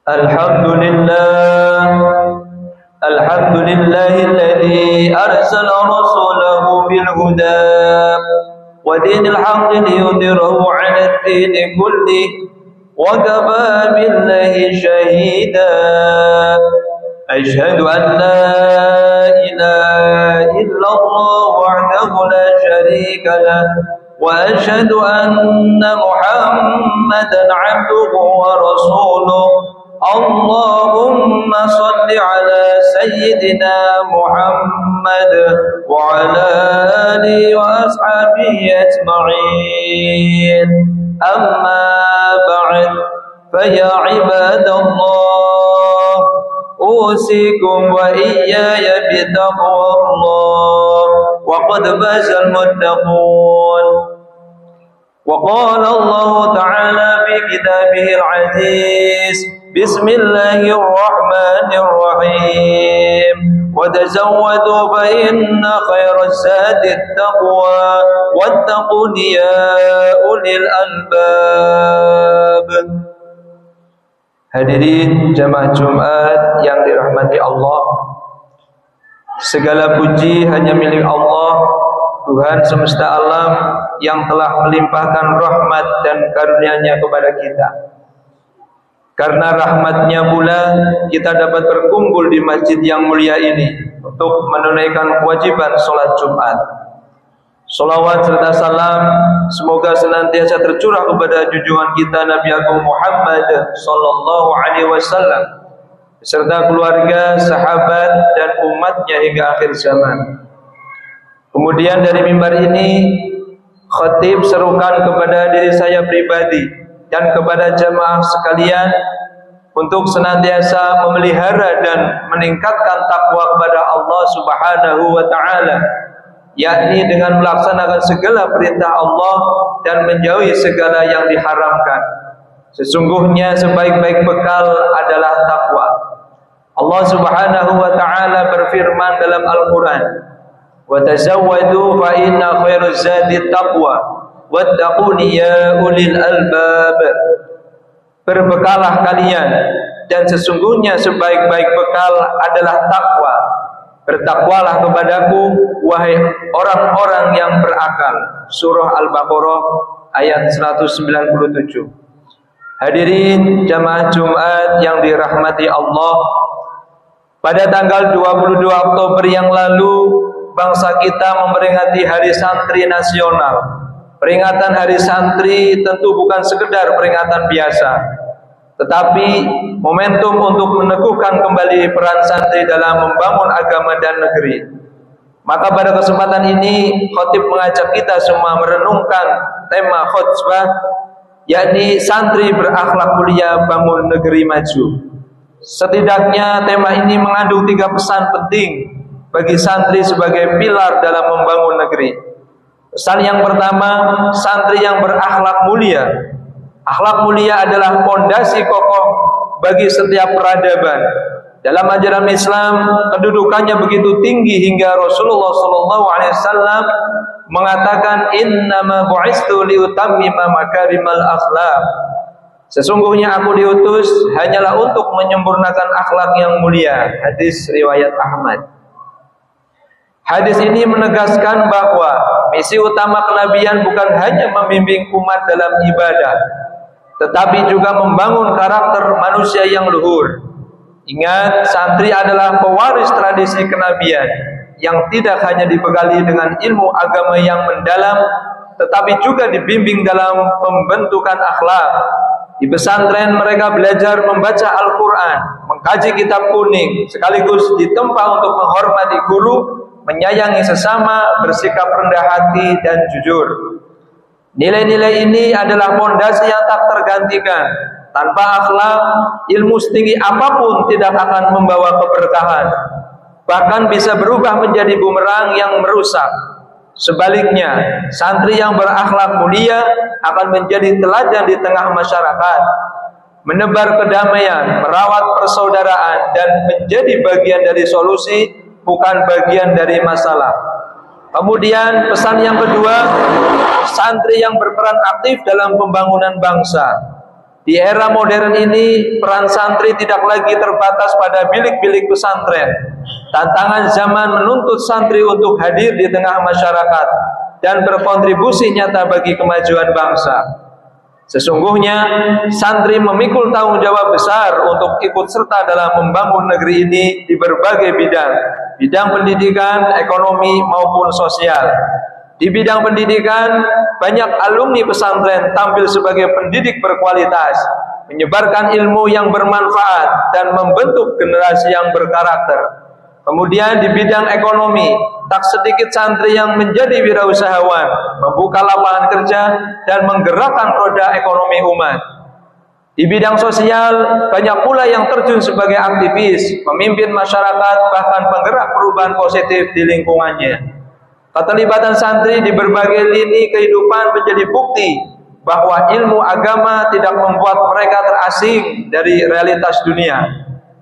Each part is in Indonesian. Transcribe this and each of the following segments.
Alhamdulillah, alhamdulillahilladzi arsala rasulahu bil huda wa dinil haqqi liyudhhirahu 'ala ad-dini kullih wa kafaa billahi shahida. Asyhadu an la ilaha illallah wahdahu la syarika lah wa asyhadu anna Muhammadan 'abduhu wa rasuluh. Allahumma salli ala sayyidina Muhammad wa ala alihi wa ashabihi ajma'in. Amma ba'd, fa ya ibadallah, usikum wa iyaya bitaqwallah wa qad fazal muttaqun. وقال الله تعالى في كتابه العزيز بسم الله الرحمن الرحيم وتزودوا فإن خير الزاد التقوى واتقون يا أولي الألباب. Hadirin jamaah Jumat yang dirahmati Allah, segala puji hanya milik Allah, Tuhan semesta alam yang telah melimpahkan rahmat dan karunia-Nya kepada kita. Karena rahmat-Nya pula kita dapat berkumpul di masjid yang mulia ini untuk menunaikan kewajiban sholat Jumat. Sholawat serta salam semoga senantiasa tercurah kepada junjungan kita Nabi Agung Muhammad sallallahu alaihi wasallam beserta keluarga, sahabat dan umatnya hingga akhir zaman. Kemudian dari mimbar ini khatib serukan kepada diri saya pribadi dan kepada jamaah sekalian untuk senantiasa memelihara dan meningkatkan takwa kepada Allah Subhanahu wa taala, yakni dengan melaksanakan segala perintah Allah dan menjauhi segala yang diharamkan. Sesungguhnya sebaik-baik bekal adalah takwa. Allah Subhanahu wa taala berfirman dalam Al-Qur'an, wa tazawwadu fa inna khairaz zadi taqwa wattaquni ya ulil albab. Berbekalah kalian dan sesungguhnya sebaik-baik bekal adalah takwa. Bertakwalah kepadaku wahai orang-orang yang berakal. Surah Al-Baqarah ayat 197. Hadirin jamaah Jumat yang dirahmati Allah, pada tanggal 22 Oktober yang lalu bangsa kita memperingati Hari Santri Nasional. Peringatan Hari Santri tentu bukan sekedar peringatan biasa, tetapi momentum untuk meneguhkan kembali peran santri dalam membangun agama dan negeri. Maka pada kesempatan ini khatib mengajak kita semua merenungkan tema khutbah, yakni santri berakhlak mulia bangun negeri maju. Setidaknya tema ini mengandung 3 pesan penting bagi santri sebagai pilar dalam membangun negeri. Pesan yang pertama, santri yang berakhlak mulia. Akhlak mulia adalah fondasi kokoh bagi setiap peradaban. Dalam ajaran Islam, kedudukannya begitu tinggi hingga Rasulullah SAW mengatakan, innama bu'istu liutammima makarimal akhlak. Sesungguhnya aku diutus hanyalah untuk menyempurnakan akhlak yang mulia. Hadis riwayat Ahmad. Hadis ini menegaskan bahwa misi utama kenabian bukan hanya membimbing umat dalam ibadah, tetapi juga membangun karakter manusia yang luhur. Ingat, santri adalah pewaris tradisi kenabian yang tidak hanya dibekali dengan ilmu agama yang mendalam, tetapi juga dibimbing dalam pembentukan akhlak. Di pesantren mereka belajar membaca Al-Quran, mengkaji kitab kuning, sekaligus ditempa untuk menghormati guru, menyayangi sesama, bersikap rendah hati dan jujur. Nilai-nilai ini adalah fondasi yang tak tergantikan. Tanpa akhlak, ilmu setinggi apapun tidak akan membawa keberkahan, bahkan bisa berubah menjadi bumerang yang merusak. Sebaliknya, santri yang berakhlak mulia akan menjadi teladan di tengah masyarakat, menebar kedamaian, merawat persaudaraan, dan menjadi bagian dari solusi, bukan bagian dari masalah. Kemudian pesan yang kedua, santri yang berperan aktif dalam pembangunan bangsa. Di era modern ini, peran santri tidak lagi terbatas pada bilik-bilik pesantren. Tantangan zaman menuntut santri untuk hadir di tengah masyarakat dan berkontribusi nyata bagi kemajuan bangsa. Sesungguhnya, santri memikul tanggung jawab besar untuk ikut serta dalam membangun negeri ini di berbagai bidang pendidikan, ekonomi, maupun sosial. Di bidang pendidikan, banyak alumni pesantren tampil sebagai pendidik berkualitas, menyebarkan ilmu yang bermanfaat dan membentuk generasi yang berkarakter. Kemudian di bidang ekonomi, tak sedikit santri yang menjadi wirausahawan, membuka lapangan kerja dan menggerakkan roda ekonomi umat. Di bidang sosial, banyak pula yang terjun sebagai aktivis, memimpin masyarakat, bahkan penggerak perubahan positif di lingkungannya. Keterlibatan santri di berbagai lini kehidupan menjadi bukti bahwa ilmu agama tidak membuat mereka terasing dari realitas dunia.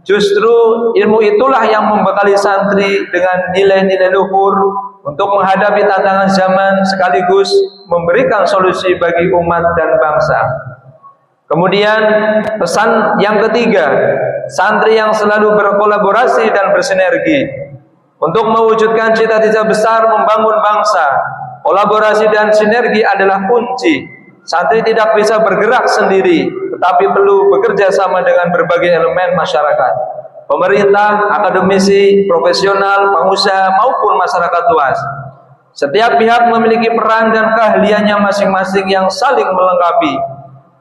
Justru ilmu itulah yang membekali santri dengan nilai-nilai luhur untuk menghadapi tantangan zaman sekaligus memberikan solusi bagi umat dan bangsa. Kemudian pesan yang ketiga, santri yang selalu berkolaborasi dan bersinergi. Untuk mewujudkan cita-cita besar membangun bangsa, kolaborasi dan sinergi adalah kunci. Santri tidak bisa bergerak sendiri, tetapi perlu bekerja sama dengan berbagai elemen masyarakat. Pemerintah, akademisi, profesional, pengusaha, maupun masyarakat luas. Setiap pihak memiliki peran dan keahliannya masing-masing yang saling melengkapi.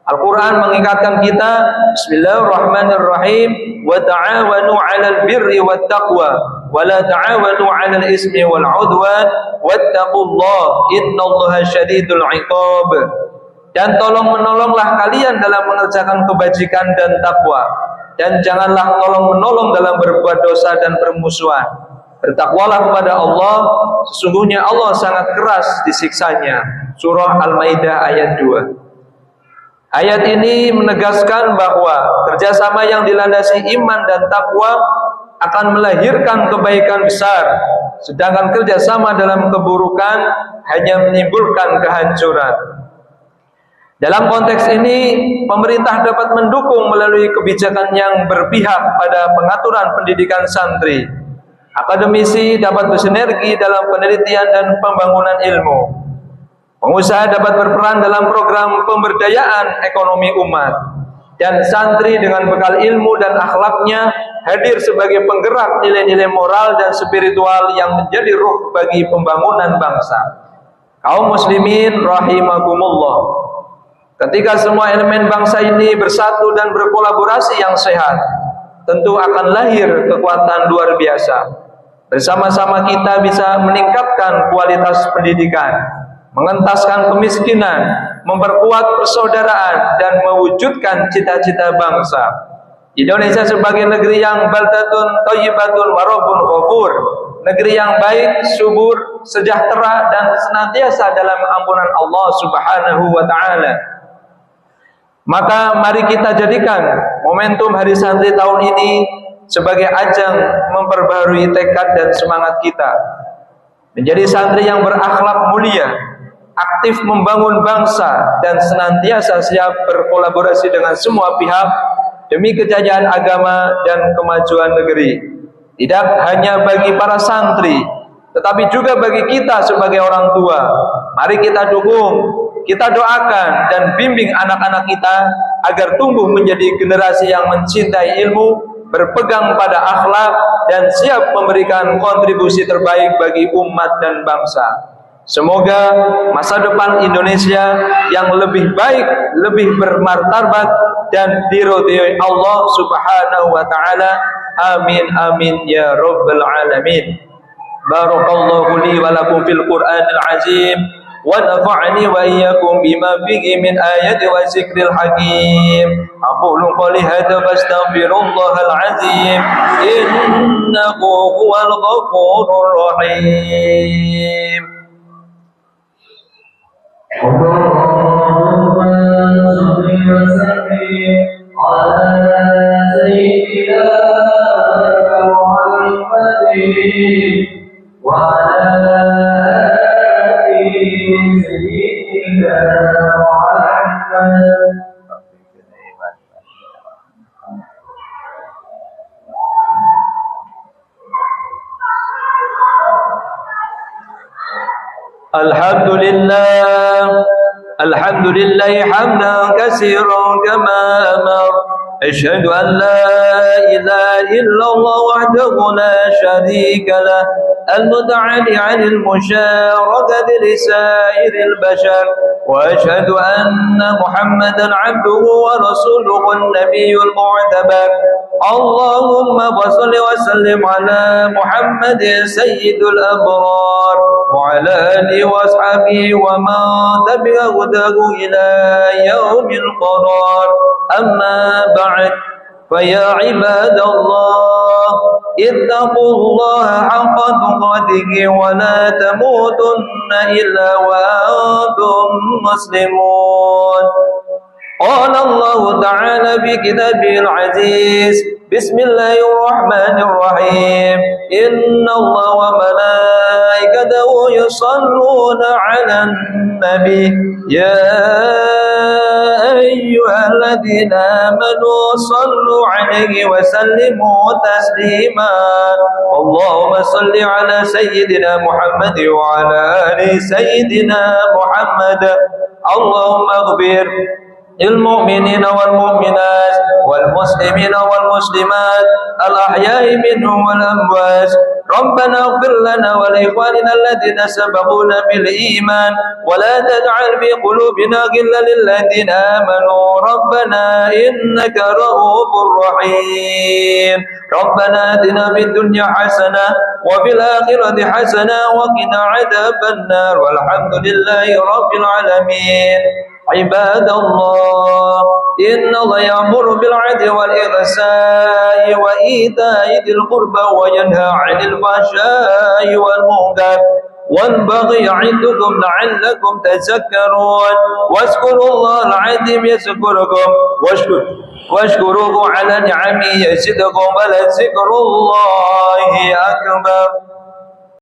Al-Quran mengingatkan kita, Bismillahirrahmanirrahim, wa ta'awanu 'alal birri wat taqwa wa la ta'awanu 'alal ismi wal 'udwan wattaqullaha innallaha syadidul 'iqab. Dan tolong-menolonglah kalian dalam mengerjakan kebajikan dan takwa, dan janganlah tolong-menolong dalam berbuat dosa dan permusuhan. Bertakwalah kepada Allah, sesungguhnya Allah sangat keras disiksanya. Surah Al-Maidah ayat 2. Ayat ini menegaskan bahwa kerjasama yang dilandasi iman dan takwa akan melahirkan kebaikan besar, sedangkan kerjasama dalam keburukan hanya menimbulkan kehancuran. Dalam konteks ini, pemerintah dapat mendukung melalui kebijakan yang berpihak pada pengaturan pendidikan santri. Akademisi dapat bersinergi dalam penelitian dan pembangunan ilmu. Pengusaha dapat berperan dalam program pemberdayaan ekonomi umat, dan santri dengan bekal ilmu dan akhlaknya hadir sebagai penggerak nilai-nilai moral dan spiritual yang menjadi ruh bagi pembangunan bangsa. Kaum muslimin rahimakumullah, ketika semua elemen bangsa ini bersatu dan berkolaborasi yang sehat, tentu akan lahir kekuatan luar biasa. Bersama-sama kita bisa meningkatkan kualitas pendidikan, mengentaskan kemiskinan, memperkuat persaudaraan, dan mewujudkan cita-cita bangsa. Indonesia sebagai negeri yang baldatun thayyibatun wa rabbun ghafur, negeri yang baik, subur, sejahtera, dan senantiasa dalam ampunan Allah Subhanahu wa taala. Maka mari kita jadikan momentum Hari Santri tahun ini sebagai ajang memperbarui tekad dan semangat kita menjadi santri yang berakhlak mulia, aktif membangun bangsa, dan senantiasa siap berkolaborasi dengan semua pihak demi kejayaan agama dan kemajuan negeri. Tidak hanya bagi para santri, tetapi juga bagi kita sebagai orang tua. Mari kita dukung, kita doakan, dan bimbing anak-anak kita agar tumbuh menjadi generasi yang mencintai ilmu, berpegang pada akhlak, dan siap memberikan kontribusi terbaik bagi umat dan bangsa. Semoga masa depan Indonesia yang lebih baik, lebih bermartabat, dan diridhoi Allah Subhanahu wa taala. Amin amin ya rabbal alamin. Barakallahu li wa lakum fil Qur'anil azim, wa nafa'ani wa iyyakum bima fihi min ayati wa zikril hakim. Aqulu qali hadza fastaghfirullahal azim, innahu huwal ghafurur rahim. Allahumma shalli wa sallim ala sayyidina Muhammadin wa ala ali sayyidina Muhammad. الحمد لله الحمد لله حمدا كثيرا كما أمر أشهد أن لا إله إلا الله وحده لا شريك له المتعالي عن المشاركة لسائر البشر وأشهد أن محمدا عبده ورسوله النبي المعتبر اللهم صل وسلم على محمد سيد الأبرار وعلى آله وأصحابه ومن تبع هداه إلى يوم القرار أما بعد فيا عباد الله اتقوا الله حق تقاته ولا تموتن إلا وأنتم مسلمون قال الله تعالى في كتابه العزيز بسم الله الرحمن الرحيم إن الله وملائكته يصلون على النبي يا أيها الذين آمنوا صلوا عليه وسلموا تسليما اللهم صل على سيدنا محمد وعلى آل سيدنا محمد اللهم اغفر للمؤمنين والمؤمنات والمسلمين والمسلمات الأحياء منهم والأموات ربنا اغفر لنا ولإخواننا الذين سبقونا بالإيمان ولا تجعل في قلوبنا غلا للذين آمنوا ربنا إنك رؤوف رحيم ربنا آتنا في الدنيا حسنة وفي الآخرة حسنة وقنا عذاب النار والحمد لله رب العالمين عباد الله إن الله يأمر بالعدل والإحسان وإيتاء ذي القربى وينهى عن الفحشاء والمنكر والبغي يعظكم لعلكم تذكرون واذكروا الله العظيم يذكركم واشكروه على نعمه يزدكم ولذكر الله أكبر